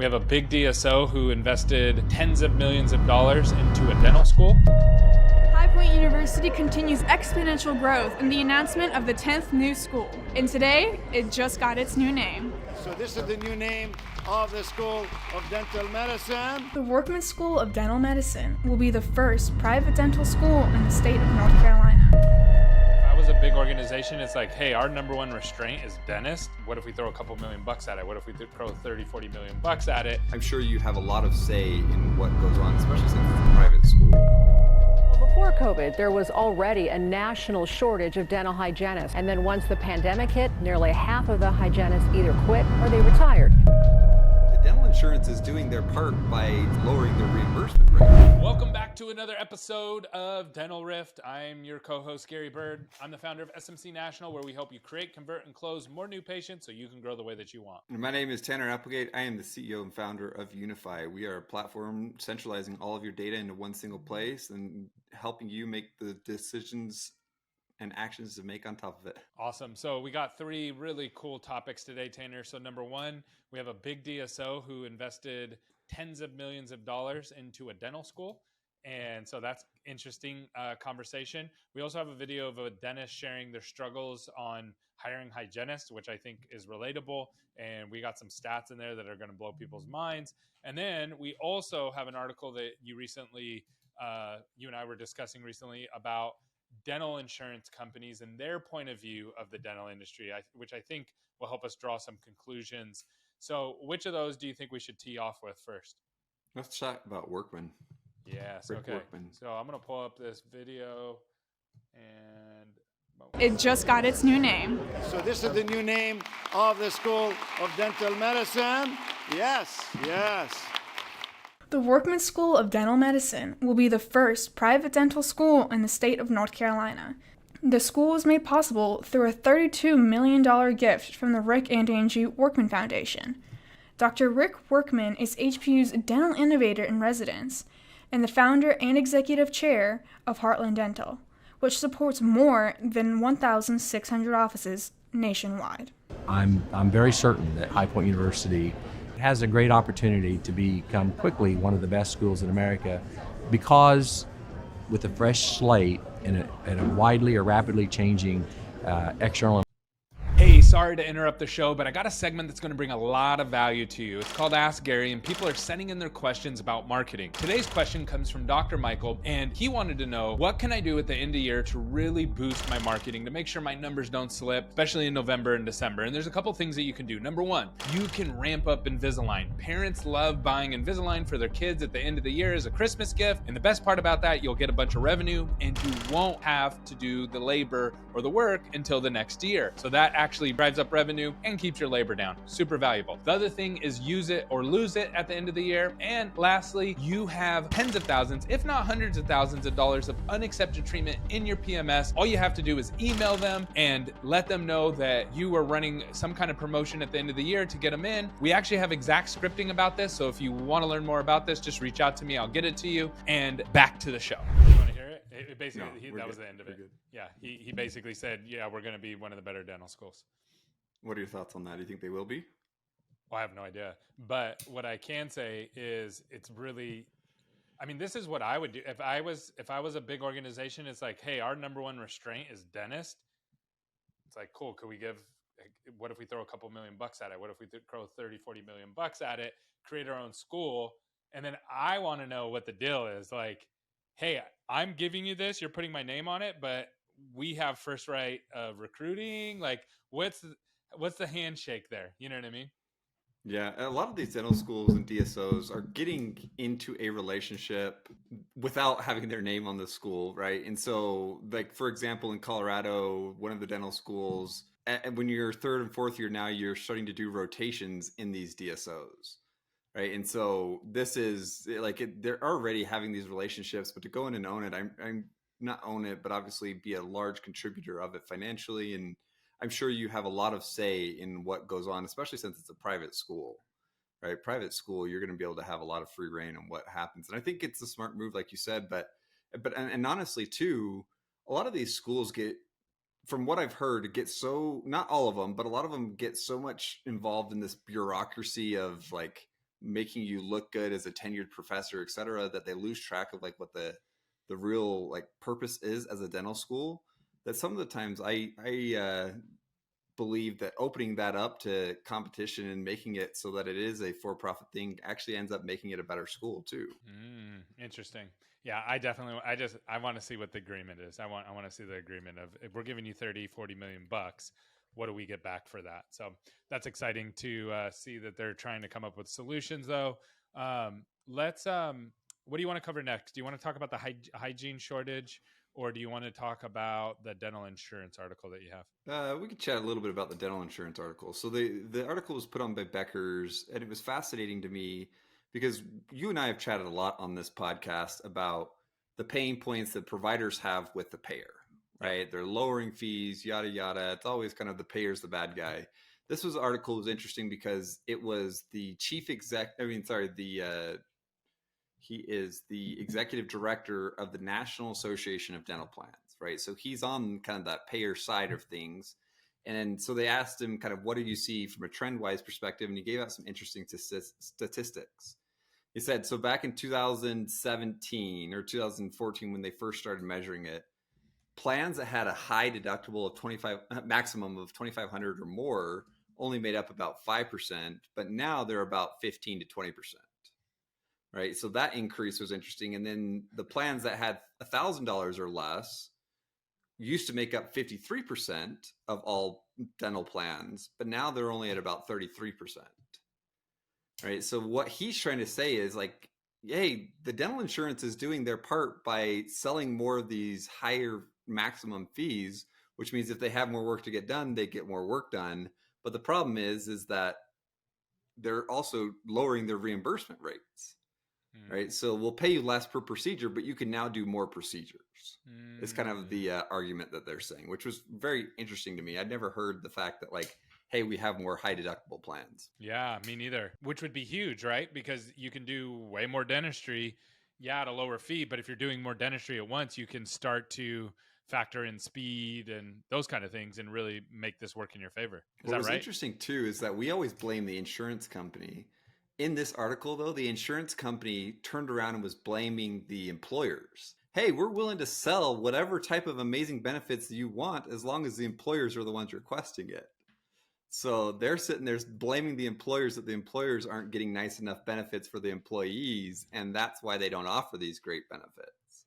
We have a big DSO who invested tens of millions of dollars into a dental school. High Point University continues exponential growth in the announcement of the 10th new school. And today, it just got its new name. So this is the new name of the School of Dental Medicine. The Workman School of Dental Medicine will be the first private dental school in the state of North Carolina. If I was a big organization, it's like, hey, our number one restraint is dentist. What if we throw a couple $1 million at it? What if we throw 30, 40 $40 million at it? I'm sure you have a lot of say in what goes on, especially since it's a private school. Before COVID, there was already a national shortage of dental hygienists. And then once the pandemic hit, nearly half of the hygienists either quit or they retired. The dental insurance is doing their part by lowering the reimbursement rate. Welcome back to another episode of Dental Rift. I'm your co-host, Gary Bird. I'm the founder of SMC National, where we help you create, convert, and close more new patients so you can grow the way that you want. My name is Tanner Applegate. I am the CEO and founder of Unify. We are a platform centralizing all of your data into one single place and helping you make the decisions and actions to make on top of it. Awesome. So we got three really cool topics today, Tanner. So number one, we have a big DSO who invested tens of millions of dollars into a dental school. And so that's interesting conversation. We also have a video of a dentist sharing their struggles on hiring hygienists, which I think is relatable. And we got some stats in there that are going to blow people's minds. And then we also have an article that you and I were discussing recently about dental insurance companies and their point of view of the dental industry, which I think will help us draw some conclusions. So which of those do you think we should tee off with first? Let's talk about Workman. Yes. Rick Okay. Workman. So I'm going to pull up this video and It just got its new name. So this is the new name of the School of Dental Medicine. Yes, yes. The Workman School of Dental Medicine will be the first private dental school in the state of North Carolina. The school was made possible through a $32 million gift from the Rick and Angie Workman Foundation. Dr. Rick Workman is HPU's dental innovator in residence and the founder and executive chair of Heartland Dental, which supports more than 1,600 offices nationwide. I'm very certain that High Point University has a great opportunity to become quickly one of the best schools in America because with a fresh slate and a widely or rapidly changing external. Hey, sorry to interrupt the show, but I got a segment that's going to bring a lot of value to you. It's called Ask Gary, and people are sending in their questions about marketing. Today's question comes from Dr. Michael, and he wanted to know, what can I do at the end of the year to really boost my marketing, to make sure my numbers don't slip, especially in November and December? And there's a couple things that you can do. Number one, you can ramp up Invisalign. Parents love buying Invisalign for their kids at the end of the year as a Christmas gift. And the best part about that, you'll get a bunch of revenue, and you won't have to do the labor or the work until the next year. So that actually drives up revenue and keeps your labor down. Super valuable. The other thing is use it or lose it at the end of the year. And lastly, you have tens of thousands, if not hundreds of thousands of dollars of unaccepted treatment in your PMS. All you have to do is email them and let them know that you are running some kind of promotion at the end of the year to get them in. We actually have exact scripting about this. So if you want to learn more about this, just reach out to me. I'll get it to you. And back to the show. You want to hear it? That was the end of it. Yeah, he basically said, yeah, we're going to be one of the better dental schools. What are your thoughts on that? Do you think they will be? Well, I have no idea. But what I can say is it's really, I mean, this is what I would do. If I was a big organization, it's like, hey, our number one restraint is dentist. It's like, cool. What if we throw a couple $1 million at it? What if we throw 30, 40 $40 million at it, create our own school? And then I want to know what the deal is. Like, hey, I'm giving you this. You're putting my name on it, but we have first right of recruiting. Like, what's the handshake there? You know what I mean? Yeah, a lot of these dental schools and DSOs are getting into a relationship without having their name on the school, right? And so, like, for example, in Colorado, one of the dental schools, when you're third and fourth year now, you're starting to do rotations in these DSOs, right? And so this is like, they're already having these relationships, but to go in and own it, I'm not own it, but obviously be a large contributor of it financially. And I'm sure you have a lot of say in what goes on, especially since it's a private school, right? Private school, you're going to be able to have a lot of free reign on what happens. And I think it's a smart move, like you said, but honestly too, a lot of these schools get, from what I've heard, get so, not all of them, but a lot of them get so much involved in this bureaucracy of like making you look good as a tenured professor, et cetera, that they lose track of like what the real like purpose is as a dental school. That some of the times I believe that opening that up to competition and making it so that it is a for-profit thing actually ends up making it a better school too. Interesting. Yeah, I want to see what the agreement is. I want to see the agreement of, if we're giving you 30-40 million bucks, what do we get back for that? So that's exciting to see that they're trying to come up with solutions though. What do you want to cover next? Do you want to talk about the hygiene shortage, or do you want to talk about the dental insurance article that you have? We could chat a little bit about the dental insurance article. So the article was put on by Becker's, and it was fascinating to me because you and I have chatted a lot on this podcast about the pain points that providers have with the payer, right? They're lowering fees, yada, yada. It's always kind of the payer's the bad guy. This article was interesting because it was the he is the executive director of the National Association of Dental Plans, right? So he's on kind of that payer side of things. And so they asked him kind of, what do you see from a trend-wise perspective? And he gave out some interesting statistics. He said, so back in 2017 or 2014, when they first started measuring it, plans that had a high deductible of maximum of 2,500 or more only made up about 5%, but now they're about 15 to 20%. Right. So that increase was interesting. And then the plans that had $1,000 or less used to make up 53% of all dental plans, but now they're only at about 33%. Right. So what he's trying to say is like, hey, the dental insurance is doing their part by selling more of these higher maximum fees, which means if they have more work to get done, they get more work done. But the problem is that they're also lowering their reimbursement rates. Right. So we'll pay you less per procedure, but you can now do more procedures. It's kind of the argument that they're saying, which was very interesting to me. I'd never heard the fact that like, hey, we have more high deductible plans. Yeah, me neither. Which would be huge, right? Because you can do way more dentistry, at a lower fee. But if you're doing more dentistry at once, you can start to factor in speed and those kind of things and really make this work in your favor. Is that right? What's interesting too is that we always blame the insurance company. In this article, though, the insurance company turned around and was blaming the employers. Hey, we're willing to sell whatever type of amazing benefits you want as long as the employers are the ones requesting it. So they're sitting there blaming the employers that the employers aren't getting nice enough benefits for the employees, and that's why they don't offer these great benefits.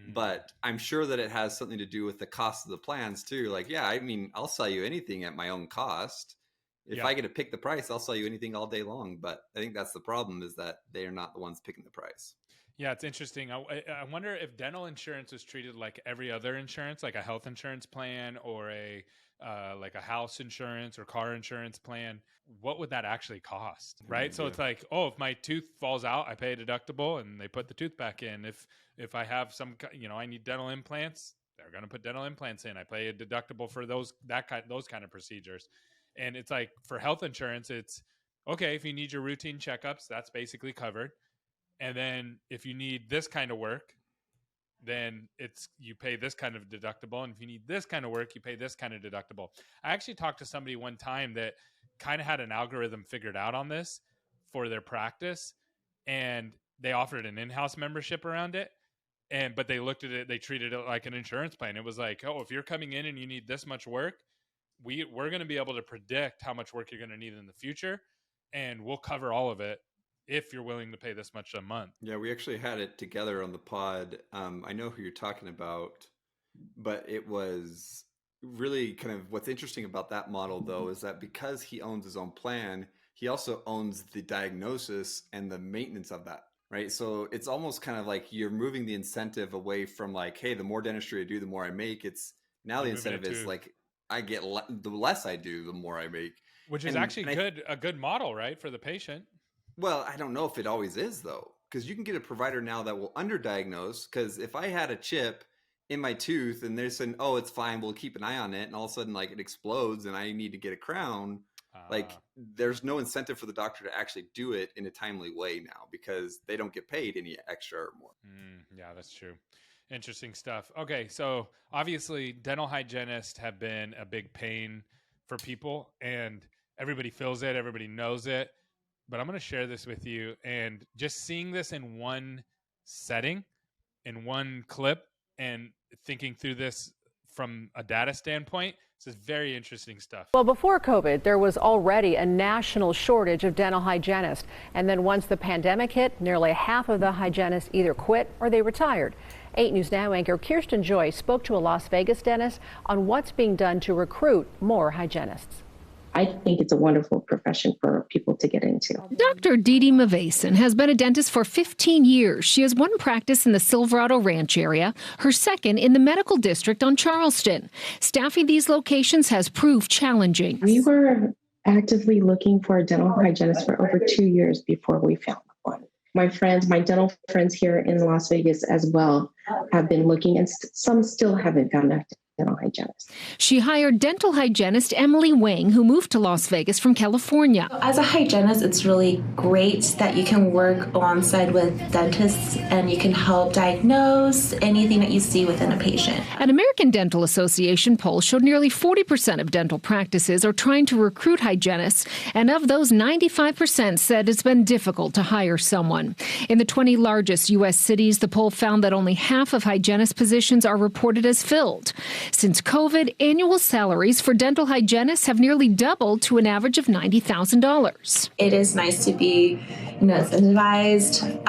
But I'm sure that it has something to do with the cost of the plans too. Like, yeah, I mean, I'll sell you anything at my own cost. If I get to pick the price, I'll sell you anything all day long. But I think that's the problem, is that they are not the ones picking the price. Yeah, it's interesting. I wonder if dental insurance was treated like every other insurance, like a health insurance plan or a house insurance or car insurance plan. What would that actually cost, right? So it's like, oh, if my tooth falls out, I pay a deductible and they put the tooth back in. If I have some, I need dental implants, they're going to put dental implants in. I pay a deductible for those kind of procedures. And it's like, for health insurance, it's okay, if you need your routine checkups, that's basically covered. And then if you need this kind of work, then you pay this kind of deductible. And if you need this kind of work, you pay this kind of deductible. I actually talked to somebody one time that kind of had an algorithm figured out on this for their practice, and they offered an in-house membership around it. But they looked at it, they treated it like an insurance plan. It was like, oh, if you're coming in and you need this much work, we're going to be able to predict how much work you're going to need in the future, and we'll cover all of it if you're willing to pay this much a month. Yeah, we actually had it together on the pod. I know who you're talking about, but it was really kind of what's interesting about that model, though, is that because he owns his own plan, he also owns the diagnosis and the maintenance of that. Right. So it's almost kind of like you're moving the incentive away from like, hey, the more dentistry I do, the more I make. It's now the incentive is like, I get the less I do, the more I make. Which is actually a good model, right, for the patient. Well, I don't know if it always is, though, because you can get a provider now that will underdiagnose. Because if I had a chip in my tooth and they're saying, oh, it's fine, we'll keep an eye on it, and all of a sudden like it explodes and I need to get a crown, like there's no incentive for the doctor to actually do it in a timely way now because they don't get paid any extra or more. Yeah, that's true. Interesting stuff. Okay, so obviously dental hygienists have been a big pain for people, and everybody feels it, everybody knows it. but I'm going to share this with you. And just seeing this in one setting, in one clip, and thinking through this from a data standpoint, this is very interesting stuff. Well, before COVID, there was already a national shortage of dental hygienists. And then once the pandemic hit, nearly half of the hygienists either quit or they retired. 8 News Now anchor Kirsten Joy spoke to a Las Vegas dentist on what's being done to recruit more hygienists. I think it's a wonderful profession for people to get into. Dr. Didi Mavason has been a dentist for 15 years. She has one practice in the Silverado Ranch area, her second in the medical district on Charleston. Staffing these locations has proved challenging. We were actively looking for a dental hygienist for over 2 years before we found one. My friends, my dental friends here in Las Vegas as well, have been looking, and some still haven't found a dental hygienist. She hired dental hygienist Emily Wang, who moved to Las Vegas from California. As a hygienist, it's really great that you can work alongside with dentists and you can help diagnose anything that you see within a patient. An American Dental Association poll showed nearly 40% of dental practices are trying to recruit hygienists, and of those, 95% said it's been difficult to hire someone. In the 20 largest U.S. cities, the poll found that only half of hygienist positions are reported as filled. Since COVID, annual salaries for dental hygienists have nearly doubled to an average of $90,000. It is nice to be, incentivized,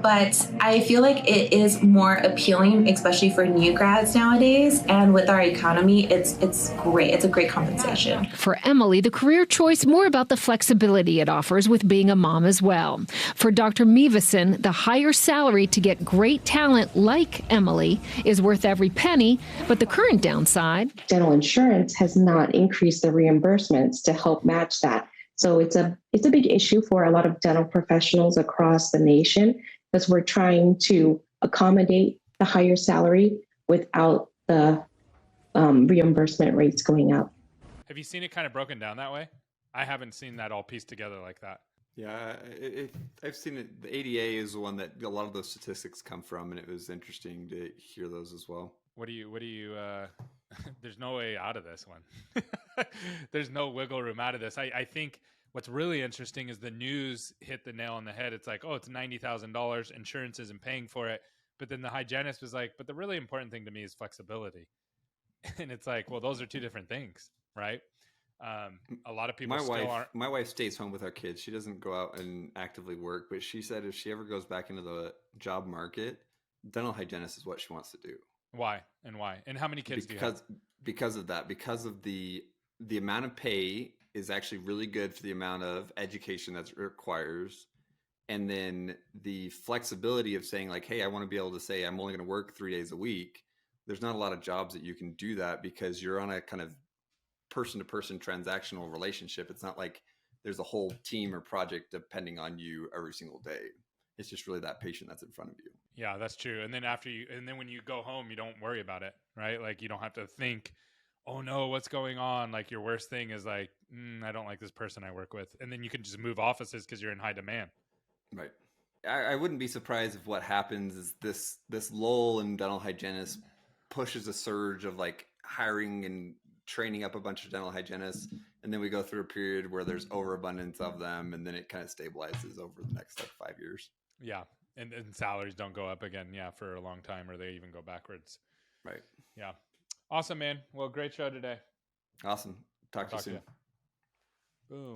but I feel like it is more appealing, especially for new grads nowadays. And with our economy, it's great. It's a great compensation. For Emily, the career choice more about the flexibility it offers with being a mom as well. For Dr. Mavason, the higher salary to get great talent like Emily is worth every penny, but the current downside, dental insurance has not increased the reimbursements to help match that. So it's a big issue for a lot of dental professionals across the nation, because we're trying to accommodate the higher salary without the reimbursement rates going up. Have you seen it kind of broken down that way? I haven't seen that all pieced together like that. Yeah, I've seen it. The ADA is the one that a lot of those statistics come from, and it was interesting to hear those as well. What do you, there's no way out of this one. There's no wiggle room out of this. I think what's really interesting is the news hit the nail on the head. It's like, oh, it's $90,000. Insurance isn't paying for it. But then the hygienist was like, but the really important thing to me is flexibility. And it's like, well, those are two different things, right? A lot of people My wife stays home with our kids. She doesn't go out and actively work, but she said if she ever goes back into the job market, dental hygienist is what she wants to do. Why? And how many kids do you have? Because of that. Because of the amount of pay is actually really good for the amount of education that it requires. And then the flexibility of saying like, hey, I want to be able to say I'm only going to work 3 days a week. There's not a lot of jobs that you can do that because you're on a kind of person-to-person transactional relationship. It's not like there's a whole team or project depending on you every single day. It's just really that patient that's in front of you. Yeah, that's true. And then when you go home, you don't worry about it, right? Like you don't have to think, oh no, what's going on? Like your worst thing is like, I don't like this person I work with. And then you can just move offices because you're in high demand. Right. I wouldn't be surprised if what happens is this lull in dental hygienists pushes a surge of like hiring and training up a bunch of dental hygienists, and then we go through a period where there's overabundance of them, and then it kind of stabilizes over the next like 5 years. Yeah, and salaries don't go up again, for a long time, or they even go backwards. Right. Yeah. Awesome, man. Well, great show today. Awesome. Talk to you soon. Boom.